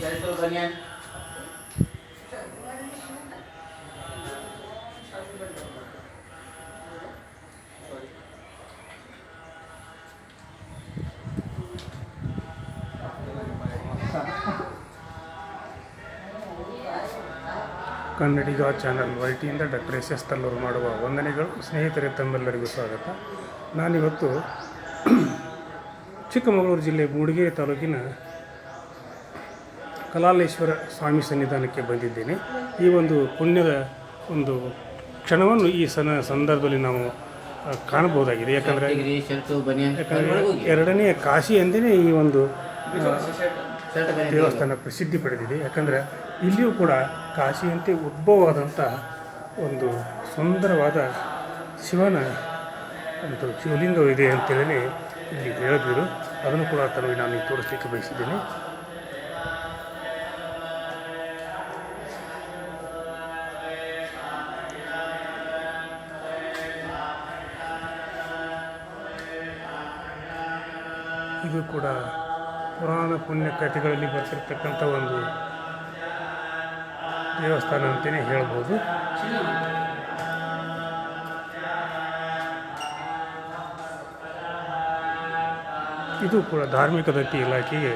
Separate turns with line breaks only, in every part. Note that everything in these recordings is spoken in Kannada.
ಶರ್ಟು ಬನಿಯನ್
ಕನ್ನಡಿಗ ಚಾನಲ್ ವೈಟಿಯಿಂದ ಡಾಕ್ಟರ್ ಎಸ್ ತಲ್ಲೂರು ಮಾಡುವ ವಂದನೆಗಳು. ಸ್ನೇಹಿತರೆ, ತಮ್ಮೆಲ್ಲರಿಗೂ ಸ್ವಾಗತ. ನಾನಿವತ್ತು ಚಿಕ್ಕಮಗಳೂರು ಜಿಲ್ಲೆ ಮೂಡಿಗೆರೆ ತಾಲೂಕಿನ ಕಲಾಲೇಶ್ವರ ಸ್ವಾಮಿ ಸನ್ನಿಧಾನಕ್ಕೆ ಬಂದಿದ್ದೇನೆ. ಈ ಒಂದು ಪುಣ್ಯದ ಒಂದು ಕ್ಷಣವನ್ನು ಈ ಸಂದರ್ಭದಲ್ಲಿ ನಾವು ಕಾಣಬಹುದಾಗಿದೆ. ಯಾಕಂದರೆ ಎರಡನೆಯ ಕಾಶಿ ಎಂದೇ ಈ ಒಂದು ದೇವಸ್ಥಾನ ಪ್ರಸಿದ್ಧಿ ಪಡೆದಿದೆ. ಯಾಕಂದರೆ ಇಲ್ಲಿಯೂ ಕೂಡ ಕಾಶಿಯಂತೆ ಉದ್ಭವವಾದಂಥ ಒಂದು ಸುಂದರವಾದ ಶಿವನ ಒಂದು ಶಿವಲಿಂಗವಿದೆ ಅಂತೇಳಿ ಇಲ್ಲಿ ಹೇಳಿದ್ರು. ಅದನ್ನು ಕೂಡ ತನಗೆ ನಾನು ತೋರಿಸಲಿಕ್ಕೆ ಬಯಸಿದ್ದೇನೆ. ಇದು ಕೂಡ ಪುರಾಣ ಪುಣ್ಯ ಕಥೆಗಳಲ್ಲಿ ಬರ್ತಿರ್ತಕ್ಕಂಥ ಒಂದು ದೇವಸ್ಥಾನ ಅಂತಲೇ ಹೇಳ್ಬೋದು. ಇದು ಕೂಡ ಧಾರ್ಮಿಕ ದತ್ತಿ ಇಲಾಖೆಗೆ,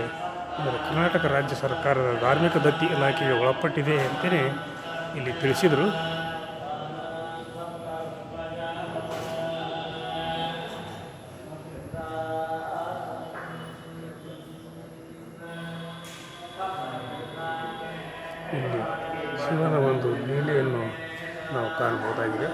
ಕರ್ನಾಟಕ ರಾಜ್ಯ ಸರ್ಕಾರದ ಧಾರ್ಮಿಕ ದತ್ತಿ ಇಲಾಖೆಗೆ ಒಳಪಟ್ಟಿದೆ ಅಂತಲೇ ಇಲ್ಲಿ ತಿಳಿಸಿದರು. ಇಲ್ಲಿ ಶಿವನ ಒಂದು ಲೀಲೆಯನ್ನು ನಾವು ಕಾಣಬಹುದಾಗಿದೆ.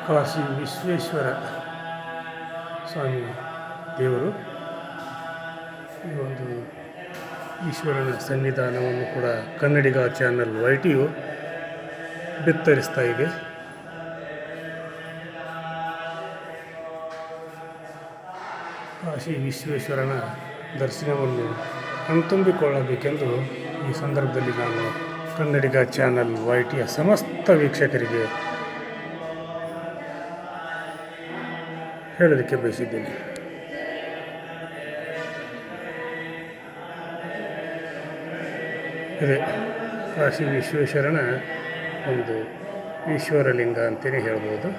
ಕಾಶಿ ವಿಶ್ವೇಶ್ವರ ಸ್ವಾಮಿ ದೇವರು ಈ ಒಂದು ಈಶ್ವರನ ಸನ್ನಿಧಾನವನ್ನು ಕೂಡ ಕನ್ನಡಿಗ ಚಾನಲ್ ವೈಟಿಯು ಬಿತ್ತರಿಸ್ತಾ ಇದೆ. ಕಾಶಿ ವಿಶ್ವೇಶ್ವರನ ದರ್ಶನವನ್ನು ಕಣ್ತುಂಬಿಕೊಳ್ಳಬೇಕೆಂದು ಈ ಸಂದರ್ಭದಲ್ಲಿ ನಾನು ಕನ್ನಡಿಗ ಚಾನಲ್ ವೈಟಿಯ ಸಮಸ್ತ ವೀಕ್ಷಕರಿಗೆ ಹೇಳಲಿಕ್ಕೆ ಬಯಸಿದ್ದೇನೆ. ಇದೆ ಕಾಶಿ ವಿಶ್ವೇಶ್ವರನ ಒಂದು ಈಶ್ವರಲಿಂಗ ಅಂತಲೇ ಹೇಳ್ಬೋದು.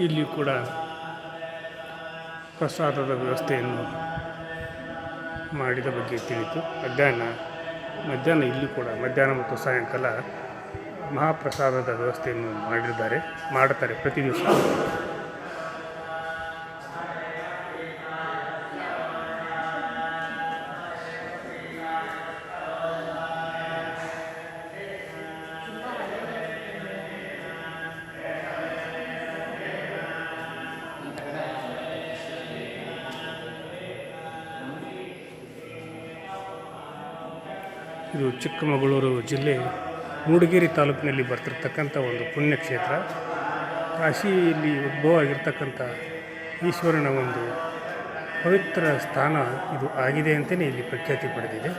ಇಲ್ಲಿ ಕೂಡ ಪ್ರಸಾದದ ವ್ಯವಸ್ಥೆಯನ್ನು ಮಾಡಿದ ಬಗ್ಗೆ ತಿಳಿಯಿತು. ಮಧ್ಯಾಹ್ನ ಇಲ್ಲಿ ಕೂಡ ಮಧ್ಯಾಹ್ನ ಮತ್ತು ಸಾಯಂಕಾಲ ಮಹಾಪ್ರಸಾದದ ವ್ಯವಸ್ಥೆಯನ್ನು ಮಾಡುತ್ತಾರೆ ಪ್ರತಿ ದಿವಸ. ಇದು ಚಿಕ್ಕಮಗಳೂರು ಜಿಲ್ಲೆ ಮೂಡಿಗೆರೆ ತಾಲೂಕಿನಲ್ಲಿ ಬರ್ತಿರ್ತಕ್ಕಂಥ ಒಂದು ಪುಣ್ಯಕ್ಷೇತ್ರ. ಕಾಶಿಯಲ್ಲಿ ಉದ್ಭವ ಆಗಿರ್ತಕ್ಕಂಥ ಈಶ್ವರನ ಒಂದು ಪವಿತ್ರ ಸ್ಥಾನ ಇದು ಆಗಿದೆ ಅಂತಲೇ ಇಲ್ಲಿ ಪ್ರಖ್ಯಾತಿ ಪಡೆದಿದೆ.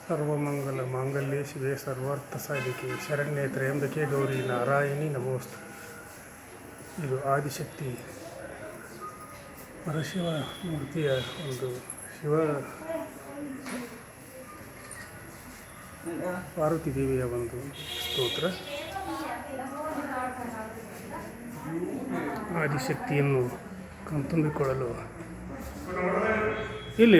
ಸರ್ವಮಂಗಲ ಮಾಂಗಲ್ಯೆ ಶಿವೆ ಸರ್ವಾರ್ಥ ಸಾಧಿಕೆ ಶರಣ್ಯೆ ತ್ರಯಂಬಕೆ ಗೌರಿ ನಾರಾಯಣಿ ನಮೋಸ್ತು. ಇದು ಆದಿಶಕ್ತಿ ಪರಶಿವ ಮೂರ್ತಿಯ ಒಂದು ಶಿವ ಪಾರ್ವತಿ ದೇವಿಯ ಒಂದು ಸ್ತೋತ್ರ. ಆದಿಶಕ್ತಿಯನ್ನು ಕಣ್ತುಂಬಿಕೊಳ್ಳಲು ಇಲ್ಲ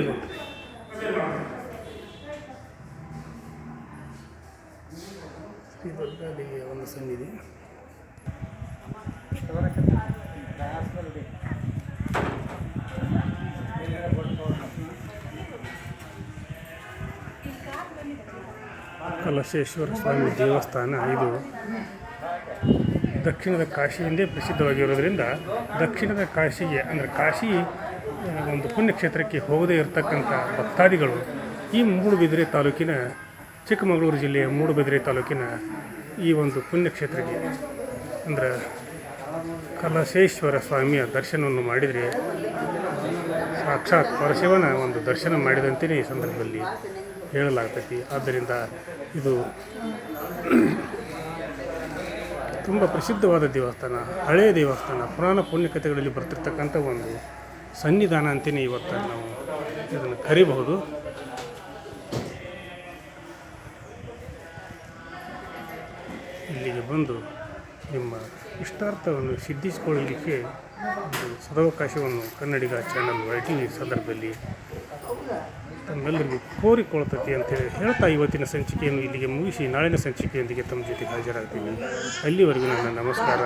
ಶ್ರೀ ದುರ್ಗಾದೇವಿಯ ಒಂದು ಸನ್ನಿಧಿ. ಕಲಶೇಶ್ವರ ಸ್ವಾಮಿ ದೇವಸ್ಥಾನ ಇದು ದಕ್ಷಿಣದ ಕಾಶಿಯಿಂದೇ ಪ್ರಸಿದ್ಧವಾಗಿರೋದ್ರಿಂದ ದಕ್ಷಿಣದ ಕಾಶಿಗೆ ಅಂದರೆ ಕಾಶಿ ಒಂದು ಪುಣ್ಯಕ್ಷೇತ್ರಕ್ಕೆ ಹೋಗದೇ ಇರತಕ್ಕಂಥ ಭಕ್ತಾದಿಗಳು ಈ ಮೂಡುಬಿದಿರೆ ತಾಲೂಕಿನ ಚಿಕ್ಕಮಗಳೂರು ಜಿಲ್ಲೆಯ ಮೂಡುಬಿದಿರೆ ತಾಲೂಕಿನ ಈ ಒಂದು ಪುಣ್ಯಕ್ಷೇತ್ರಕ್ಕೆ ಅಂದರೆ ಕಲಶೇಶ್ವರ ಸ್ವಾಮಿಯ ದರ್ಶನವನ್ನು ಮಾಡಿದರೆ ಸಾಕ್ಷಾತ್ ಪರಶಿವನ ಒಂದು ದರ್ಶನ ಮಾಡಿದಂತೆಯೇ ಈ ಸಂದರ್ಭದಲ್ಲಿ ಹೇಳಲಾಗ್ತೈತಿ. ಆದ್ದರಿಂದ ಇದು ತುಂಬ ಪ್ರಸಿದ್ಧವಾದ ದೇವಸ್ಥಾನ, ಹಳೆಯ ದೇವಸ್ಥಾನ, ಪುರಾಣ ಪುಣ್ಯಕಥೆಗಳಲ್ಲಿ ಬರ್ತಿರ್ತಕ್ಕಂಥ ಒಂದು ಸನ್ನಿಧಾನ ಅಂತಲೇ ಇವತ್ತು ನಾವು ಇದನ್ನು ಕರಿಬಹುದು. ಇಲ್ಲಿಗೆ ಬಂದು ನಿಮ್ಮ ಇಷ್ಟಾರ್ಥವನ್ನು ಸಿದ್ಧಿಸಿಕೊಳ್ಳಲಿಕ್ಕೆ ಒಂದು ಸದಾವಕಾಶವನ್ನು ಕನ್ನಡಿಗ ಚಾನಲ್ YTV ಸಂದರ್ಭದಲ್ಲಿ ತಮ್ಮೆಲ್ಲರಿಗೂ ಕೋರಿಕೊಳ್ತತಿ ಅಂತೇಳಿ ಹೇಳ್ತಾ ಇವತ್ತಿನ ಸಂಚಿಕೆಯನ್ನು ಇಲ್ಲಿಗೆ ಮುಗಿಸಿ ನಾಳಿನ ಸಂಚಿಕೆಯೊಂದಿಗೆ ತಮ್ಮ ಜೊತೆಗೆ ಹಾಜರಾಗ್ತೀನಿ. ಅಲ್ಲಿವರೆಗೂ ನನ್ನ ನಮಸ್ಕಾರ.